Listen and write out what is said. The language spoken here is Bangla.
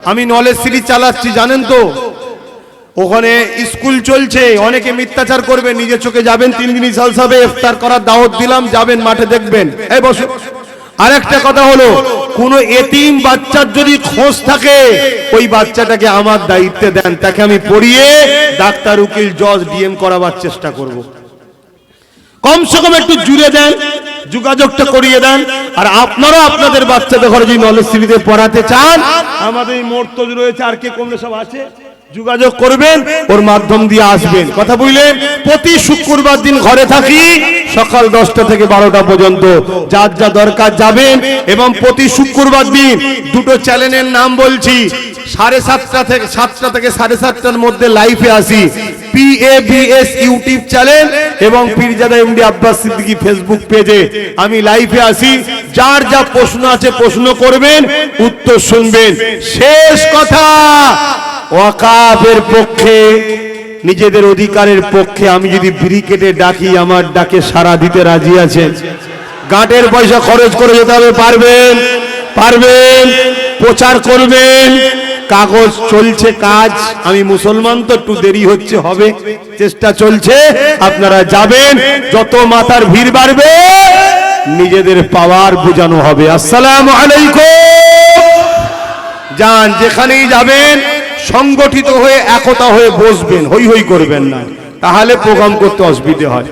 আমি নলেজ সিরিজ চালাচ্ছি জানেন তো, ওখানে স্কুল চলছে, অনেকে মিথ্যাচার করবে, নিজের চোখে যাবেন 3 দিন ইসালসাবে ইফতার করার দাওয়াত দিলাম, যাবেন মাঠে দেখবেন। এই বসো। আরেকটা কথা হলো, কোন এতিম বাচ্চার যদি খোঁজ থাকে ওই বাচ্চাটাকে আমার দায়িত্বে দেন, তাকে আমি পড়িয়ে ডাক্তার, উকিল, জজ, ডিএম করাবার চেষ্টা করব। কমসে কম একটু জুড়ে দেন, যোগাযোগটা করিয়ে দেন। আর আপনারা আপনাদের বাচ্চাদের ঘরে যদি নলেজ সিরিজে পড়াতে চান, আমাদের এই মোড়তজ রয়েছে, আর কে কমলে সব আছে, যোগাযোগ করবেন, ওর মাধ্যম দিয়ে আসবেন। কথা বুঝলেন? প্রতি শুক্রবার দিন ঘরে থাকি, সকাল 10টা থেকে 12টা পর্যন্ত, যার যা দরকার যাবেন। এবং প্রতি শুক্রবার দিন দুটো চ্যানেলের নাম বলছি, 7:30 থেকে 7টা থেকে 7:30টার মধ্যে লাইভে আসি, PABS ইউটিউব চ্যানেল এবং পীরজাদা এমডি আব্বাস সিদ্দিকী ফেসবুক পেজে আমি লাইভে আসি। যার যা প্রশ্ন আছে প্রশ্ন করবেন, উত্তর শুনবেন। শেষ কথা, ওয়াকাফের পক্ষে, নিজেদের অধিকারের পক্ষে আমি যদি ব্রিকেটে ডাকি, আমার ডাকে সাড়া দিতে রাজি আছেন? গাঁটের পয়সা খরচ করে যেতে হবে, পারবেন? পারবেন? প্রচার করবেন। কাগজ চলছে কাজ, আমি মুসলমান তো একটু দেরি হচ্ছে, হবে, চেষ্টা চলছে। আপনারা যাবেন, যত মাথার ভিড় বাড়বে নিজেদের পাওয়ার বোঝানো হবে। আসসালামু আলাইকুম। যান, যেখানেই যাবেন সংগঠিত হয়ে একতা হয়ে বসবেন, হই হই করবেন না, তাহলে প্রোগ্রাম করতে অসুবিধে হয়।